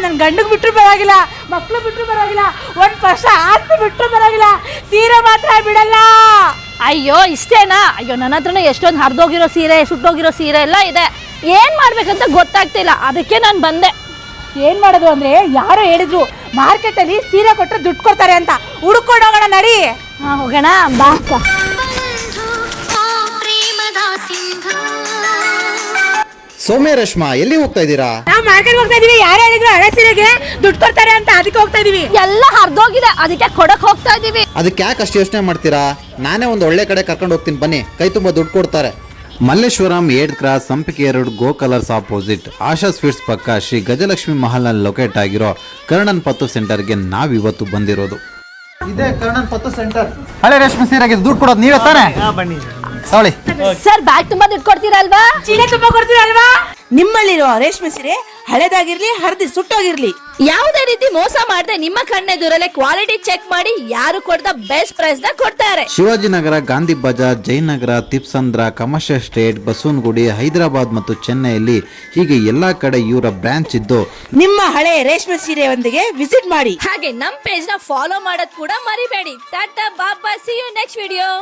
ನನ್ನ ಗಂಡಿಗೆ ಬಿಟ್ಟರು ಬರೋಗಿಲ್ಲ, ಮಕ್ಕಳು ಬಿಟ್ಟರು ಬರೋಗಿಲ್ಲ, ಒಂದು ವರ್ಷ ಆಸ್ತಿ ಬಿಟ್ಟರು ಬರೋಗಿಲ್ಲ, ಸೀರೆ ಮಾತ್ರ ಬಿಡಲ್ಲ. ಅಯ್ಯೋ ಇಷ್ಟೇನಾ? ಅಯ್ಯೋ ನನ್ನ ಹತ್ರನೂ ಎಷ್ಟೊಂದು ಹರಿದೋಗಿರೋ ಸೀರೆ, ಸುಟ್ಟೋಗಿರೋ ಸೀರೆ ಎಲ್ಲ ಇದೆ. ಏನು ಮಾಡ್ಬೇಕಂತ ಗೊತ್ತಾಗ್ತಿಲ್ಲ, ಅದಕ್ಕೆ ನಾನು ಬಂದೆ. ಏನು ಮಾಡೋದು ಅಂದರೆ, ಯಾರೋ ಹೇಳಿದ್ರು ಮಾರ್ಕೆಟಲ್ಲಿ ಸೀರೆ ಕೊಟ್ಟರೆ ದುಡ್ಡು ಕೊಡ್ತಾರೆ ಅಂತ. ಹುಡ್ಕೊಂಡು ಹೋಗೋಣ ನಡಿ. ಹಾಂ ಹೋಗೋಣ ಬಾ ಅಕ್ಕ. ಸೌಮ್ಯ ರೇಷ್ಮಾ, ಎಲ್ಲಿ ಹೋಗ್ತಾ ಇದ್ದೀರಾ? ನಾವು ಮಾರ್ಕೆಟ್ ಹೋಗ್ತಾ ಇದೀವಿ. ಯಾರು ಹೇಳಿದ್ರು ಹಳೆ ಸೀರೆಗೆ ದುಡ್ಡು ಕೊಡ್ತಾರೆ ಅಂತ, ಅದಕ್ಕೆ ಹೋಗ್ತಾ ಇದೀವಿ. ಎಲ್ಲ ಹರಿದೋಗಿದೆ, ಅದಕ್ಕೆ ಕೊಡಕ್ ಹೋಗ್ತಾ ಇದೀವಿ. ಅದಕ್ಕೆ ಯಾಕೆ ಅಷ್ಟು ಯೋಚನೆ ಮಾಡ್ತೀರಾ? ನಾನೇ ಒಂದು ಒಳ್ಳೆ ಕಡೆ ಕರ್ಕೊಂಡು ಹೋಗ್ತೀನಿ, ಬನ್ನಿ. ಕೈ ತುಂಬ ದುಡ್ಡು ಕೊಡ್ತಾರೆ. ಮಲ್ಲೇಶ್ವರಂ 8th ಕ್ರಾಸ್ ಸಂಪಿಗೆ ರೋಡ್ ಗೋ ಕಲರ್ಸ್ ಆಪೋಸಿಟ್ ಆಶಾ ಸ್ವೀಟ್ಸ್ ಪಕ್ಕ ಶ್ರೀ ಗಜಲಕ್ಷ್ಮಿ ಮಹಲ್ನಲ್ಲಿ ಲೊಕೇಟ್ ಆಗಿರೋ ಕರ್ಣನ್ ಪತ್ತು ಸೆಂಟರ್ಗೆ ನಾವಿವತ್ತು ಬಂದಿರೋದು. ಇದೇ ಕರ್ಣನ್ ಪತ್ತು ಸೆಂಟರ್. ಹಳೆ ರೇಷ್ಮೆ ಸೀರೆಗೆ ದುಡ್ಡು ಕೊಡೋದು ನೀವೇ ತಾನೇ? ಬನ್ನಿ ತಗೊಳ್ಳಿ. ಸರ್ ಬ್ಯಾಗ್ ತುಂಬಾ ದುಡ್ಡು ಕೊಡ್ತೀರಲ್ವಾ? ಚೀಲ ತುಂಬಾ ಕೊಡ್ತೀರಲ್ವಾ? ನಿಮ್ಮಲ್ಲಿರೋ ರೇಷ್ಮೆ ಸೀರೆ ಹಳೆದಾಗಿರ್ಲಿ, ಹರಿದು ಸುಟ್ಟೋಗಿರ್ಲಿ, ಯಾವುದೇ ರೀತಿ ಮೋಸ ಮಾಡದೆ ನಿಮ್ಮ ಕಣ್ಣೆದುರಲ್ಲೇ ಕ್ವಾಲಿಟಿ ಚೆಕ್ ಮಾಡಿ ಯಾರು ಕೊಡ್ದ ಬೆಸ್ಟ್ ಪ್ರೈಸ್ ನ ಕೊಡ್ತಾರೆ. ಶಿವಾಜಿನಗರ, ಗಾಂಧಿ ಬಜಾರ್, ಜಯನಗರ, ತಿಪ್ಸಂದ್ರ, ಕಮರ್ಷಿಯಲ್ ಸ್ಟೇಟ್, ಬಸವನಗುಡಿ, ಹೈದರಾಬಾದ್ ಮತ್ತು ಚೆನ್ನೈಯಲ್ಲಿ ಹೀಗೆ ಎಲ್ಲಾ ಕಡೆ ಇವರ ಬ್ರಾಂಚ್ ಇದ್ದು ನಿಮ್ಮ ಹಳೆ ರೇಷ್ಮೆ ಸೀರೆಯೊಂದಿಗೆ ವಿಸಿಟ್ ಮಾಡಿ. ಹಾಗೆ ನಮ್ ಪೇಜ್ ನ ಫಾಲೋ ಮಾಡೋದ್ ಕೂಡ ಮರಿಬೇಡಿ. ಟಾಟಾ ಬಾಬಾ, ಸಿ ಯು ನೆಕ್ಸ್ಟ್ ವಿಡಿಯೋ.